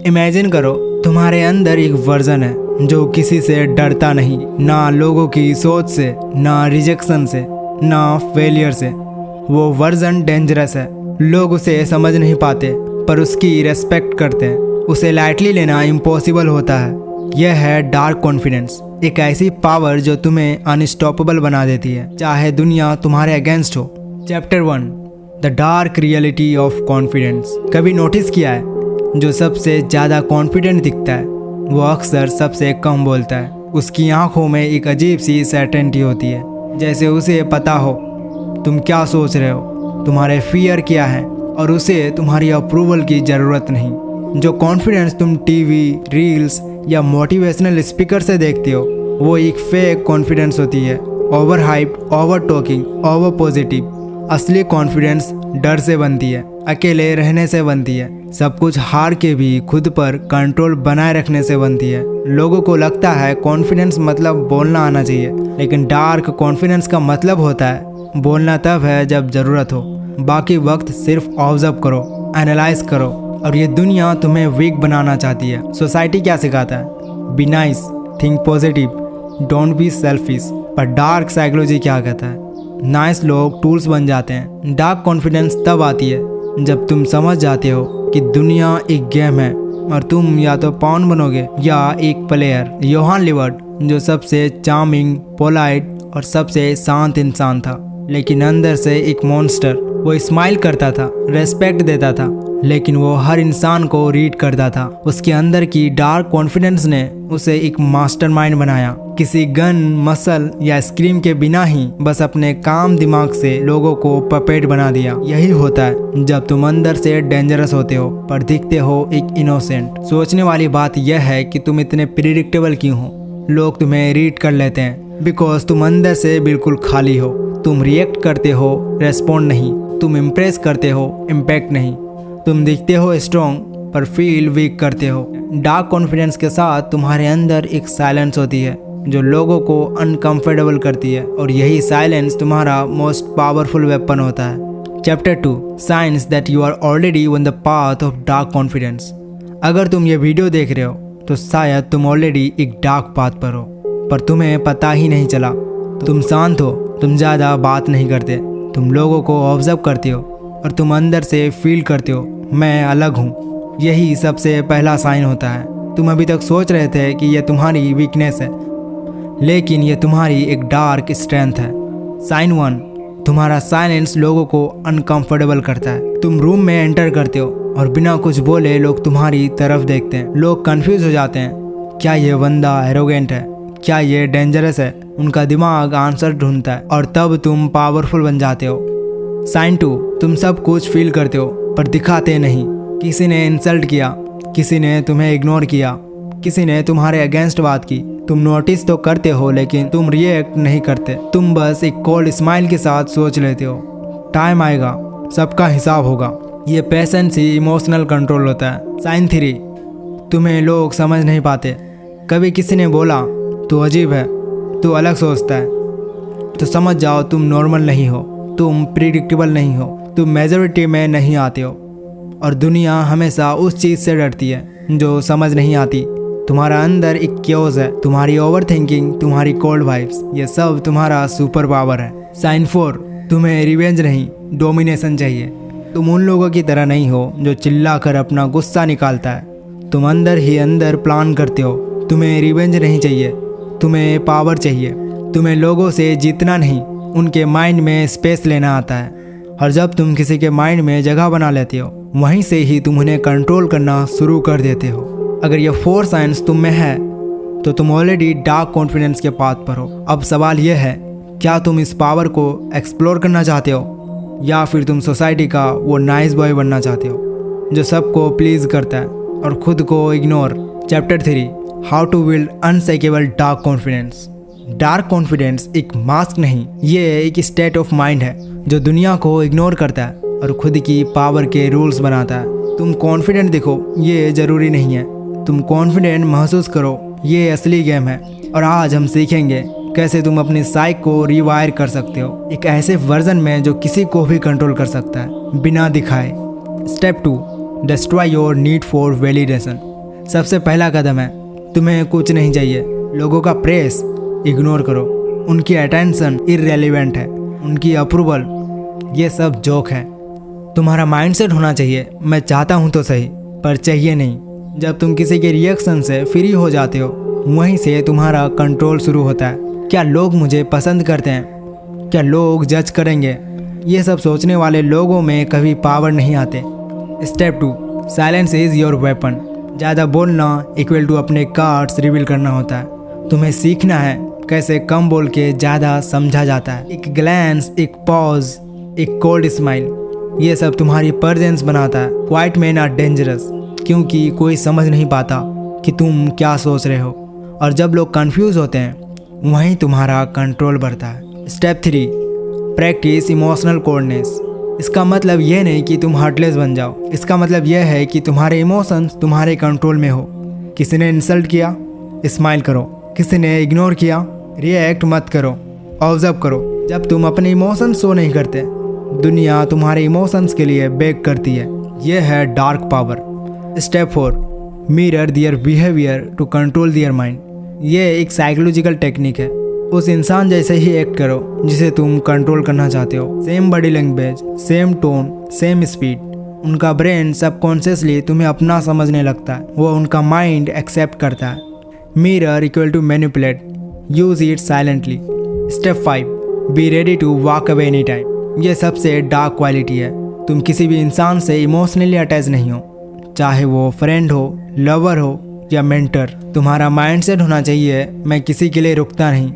Imagine करो तुम्हारे अंदर एक वर्जन है जो किसी से डरता नहीं, ना लोगों की सोच से, ना रिजेक्शन से, ना फेलियर से। वो वर्जन डेंजरस है, लोग उसे समझ नहीं पाते पर उसकी रेस्पेक्ट करते हैं। उसे लाइटली लेना इम्पॉसिबल होता है। यह है डार्क कॉन्फिडेंस, एक ऐसी पावर जो तुम्हें अनस्टॉपेबल बना देती है चाहे दुनिया तुम्हारे अगेंस्ट हो। Chapter 1, the dark reality of confidence. कभी नोटिस किया है, जो सबसे ज़्यादा कॉन्फिडेंट दिखता है वो अक्सर सबसे कम बोलता है। उसकी आंखों में एक अजीब सी सर्टेनिटी होती है, जैसे उसे पता हो तुम क्या सोच रहे हो, तुम्हारे फियर क्या है, और उसे तुम्हारी अप्रूवल की ज़रूरत नहीं। जो कॉन्फिडेंस तुम टीवी, रील्स या मोटिवेशनल स्पीकर से देखते हो वो एक फेक कॉन्फिडेंस होती है। Over hyped, over talking, over positive. असली कॉन्फिडेंस डर से बनती है, अकेले रहने से बनती है, सब कुछ हार के भी खुद पर कंट्रोल बनाए रखने से बनती है। लोगों को लगता है कॉन्फिडेंस मतलब बोलना आना चाहिए, लेकिन डार्क कॉन्फिडेंस का मतलब होता है बोलना तब है जब ज़रूरत हो, बाकी वक्त सिर्फ ऑब्जर्व करो, एनालाइज करो। और ये दुनिया तुम्हें वीक बनाना चाहती है। सोसाइटी क्या सिखाता है? Be nice, think positive, don't be selfish. पर डार्क साइकोलॉजी क्या कहता है? नाइस लोग टूल्स बन जाते हैं। डार्क कॉन्फिडेंस तब आती है जब तुम समझ जाते हो कि दुनिया एक गेम है और तुम या तो पॉन बनोगे या एक प्लेयर। योहान लिवर्ट, जो सबसे चार्मिंग, पोलाइट और सबसे शांत इंसान था, लेकिन अंदर से एक मॉन्स्टर। वो स्माइल करता था, रेस्पेक्ट देता था, लेकिन वो हर इंसान को रीड करता था। उसके अंदर की डार्क कॉन्फिडेंस ने उसे एक मास्टरमाइंड बनाया। किसी गन, मसल या स्क्रीम के बिना ही बस अपने काम दिमाग से लोगों को पपेट बना दिया। यही होता है जब तुम अंदर से डेंजरस होते हो पर दिखते हो एक इनोसेंट। सोचने वाली बात यह है कि तुम इतने प्रिडिक्टेबल क्यों हो। लोग तुम्हें रीड कर लेते हैं बिकॉज तुम अंदर से बिल्कुल खाली हो। तुम रिएक्ट करते हो, रेस्पॉन्ड नहीं। तुम इम्प्रेस करते हो, इम्पैक्ट नहीं। तुम दिखते हो स्ट्रॉन्ग पर फील वीक करते हो। डार्क कॉन्फिडेंस के साथ तुम्हारे अंदर एक साइलेंस होती है जो लोगों को अनकंफर्टेबल करती है, और यही साइलेंस तुम्हारा मोस्ट पावरफुल वेपन होता है। Chapter 2, signs that you are already on the path of dark confidence. अगर तुम ये वीडियो देख रहे हो तो शायद तुम ऑलरेडी एक डार्क पाथ पर हो, पर तुम्हें पता ही नहीं चला। तुम शांत हो, तुम ज़्यादा बात नहीं करते, तुम लोगों को ऑब्जर्व करते हो और तुम अंदर से फील करते हो मैं अलग हूँ। यही सबसे पहला साइन होता है। तुम अभी तक सोच रहे थे कि यह तुम्हारी वीकनेस है, लेकिन यह तुम्हारी एक डार्क स्ट्रेंथ है। साइन 1, तुम्हारा साइलेंस लोगों को अनकंफर्टेबल करता है। तुम रूम में एंटर करते हो और बिना कुछ बोले लोग तुम्हारी तरफ देखते हैं। लोग कंफ्यूज हो जाते हैं, क्या ये बंदा एरोगेंट है, क्या ये डेंजरस है। उनका दिमाग आंसर ढूंढता है और तब तुम पावरफुल बन जाते हो। साइन 2, तुम सब कुछ फील करते हो पर दिखाते नहीं। किसी ने इंसल्ट किया, किसी ने तुम्हें इग्नोर किया, किसी ने तुम्हारे अगेंस्ट बात की। तुम नोटिस तो करते हो लेकिन तुम रिएक्ट नहीं करते। तुम बस एक कोल्ड स्माइल के साथ सोच लेते हो टाइम आएगा, सबका हिसाब होगा। ये पेशेंस ही इमोशनल कंट्रोल होता है। साइन 3, तुम्हें लोग समझ नहीं पाते। कभी किसी ने बोला तू अजीब है, तू अलग सोचता है, तो समझ जाओ तुम नॉर्मल नहीं हो, तुम प्रिडिक्टेबल नहीं हो, तुम मेजॉरिटी में नहीं आते हो। और दुनिया हमेशा उस चीज़ से डरती है जो समझ नहीं आती। तुम्हारा अंदर एक क्योज है, तुम्हारी ओवर थिंकिंग, तुम्हारी कोल्ड वाइब्स, ये सब तुम्हारा सुपर पावर है। साइन 4, तुम्हें रिवेंज नहीं, डोमिनेशन चाहिए। तुम उन लोगों की तरह नहीं हो जो चिल्ला कर अपना गुस्सा निकालता है। तुम अंदर ही अंदर प्लान करते हो। तुम्हें रिवेंज नहीं चाहिए, तुम्हें पावर चाहिए। तुम्हें लोगों से जीतना नहीं, उनके माइंड में स्पेस लेना आता है। और जब तुम किसी के माइंड में जगह बना लेते हो, वहीं से ही तुम उन्हें कंट्रोल करना शुरू कर देते हो। अगर ये 4 साइंस तुम में है तो तुम ऑलरेडी डार्क कॉन्फिडेंस के पाथ पर हो। अब सवाल यह है, क्या तुम इस पावर को एक्सप्लोर करना चाहते हो या फिर तुम सोसाइटी का वो नाइस बॉय बनना चाहते हो जो सबको प्लीज करता है और खुद को ignore. Chapter 3, how to build unshakeable dark confidence. Dark confidence एक मास्क नहीं, ये एक स्टेट ऑफ माइंड है जो दुनिया को इग्नोर करता है और खुद की पावर के रूल्स बनाता है। तुम कॉन्फिडेंट दिखो ये ज़रूरी नहीं है, तुम कॉन्फिडेंट महसूस करो ये असली गेम है। और आज हम सीखेंगे कैसे तुम अपनी साइक को रिवायर कर सकते हो एक ऐसे वर्जन में जो किसी को भी कंट्रोल कर सकता है बिना दिखाए। Step 2, destroy your need for validation. सबसे पहला कदम है, तुम्हें कुछ नहीं चाहिए। लोगों का प्रेस इग्नोर करो, उनकी अटेंशन इररेलेवेंट है, उनकी अप्रूवल ये सब जोक है। तुम्हारा माइंडसेट होना चाहिए, मैं चाहता हूँ तो सही पर चाहिए नहीं। जब तुम किसी के रिएक्शन से फ्री हो जाते हो, वहीं से तुम्हारा कंट्रोल शुरू होता है। क्या लोग मुझे पसंद करते हैं, क्या लोग जज करेंगे, ये सब सोचने वाले लोगों में कभी पावर नहीं आते। Step 2, silence is your weapon. ज़्यादा बोलना इक्वल टू अपने कार्ड्स रिवील करना होता है। तुम्हें सीखना है कैसे कम बोल के ज़्यादा समझा जाता है। एक ग्लैंस, एक पॉज, एक कोल्ड स्माइल, ये सब तुम्हारी प्रेजेंस बनाता है। क्वाइट मैन आर डेंजरस, क्योंकि कोई समझ नहीं पाता कि तुम क्या सोच रहे हो, और जब लोग कंफ्यूज होते हैं वहीं तुम्हारा कंट्रोल बढ़ता है। Step 3, practice emotional coldness. इसका मतलब यह नहीं कि तुम हार्टलेस बन जाओ, इसका मतलब यह है कि तुम्हारे इमोशंस तुम्हारे कंट्रोल में हो। किसी ने इंसल्ट किया, स्माइल करो। किसी ने इग्नोर किया, रिएक्ट मत करो, ऑब्जर्व करो। जब तुम अपने इमोशंस शो नहीं करते, दुनिया तुम्हारे इमोशंस के लिए बेक करती है। यह है dark power. Step 4, mirror their behaviour to control their mind. ये एक साइकोलॉजिकल टेक्निक है। उस इंसान जैसे ही एक्ट करो जिसे तुम कंट्रोल करना चाहते हो। Same body language, same tone, same speed. उनका ब्रेन सबकॉन्शियसली तुम्हें अपना समझने लगता है, वो उनका माइंड एक्सेप्ट करता है। Mirror equal to manipulate, use it silently. Step 5, be ready to walk away any time. ये सबसे डार्क क्वालिटी है। तुम किसी भी इंसान से इमोशनली अटैच नहीं हो, चाहे वो फ्रेंड हो, लवर हो या मेंटर। तुम्हारा माइंडसेट होना चाहिए, मैं किसी के लिए रुकता नहीं,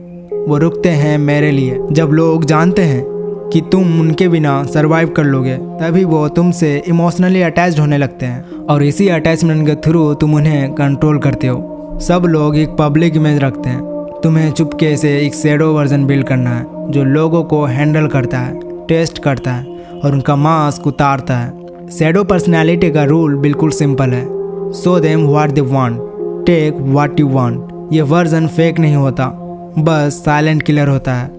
वो रुकते हैं मेरे लिए। जब लोग जानते हैं कि तुम उनके बिना सरवाइव कर लोगे, तभी वो तुमसे इमोशनली अटैच्ड होने लगते हैं, और इसी अटैचमेंट के थ्रू तुम उन्हें कंट्रोल करते हो। सब लोग एक पब्लिक इमेज रखते हैं, तुम्हें चुपके से एक शैडो वर्जन बिल्ड करना है जो लोगों को हैंडल करता है, टेस्ट करता है और उनका मास्क उतारता है। शैडो पर्सनैलिटी का रूल बिल्कुल सिंपल है, show them what they want, take what you want. ये वर्जन फेक नहीं होता, बस साइलेंट किलर होता है।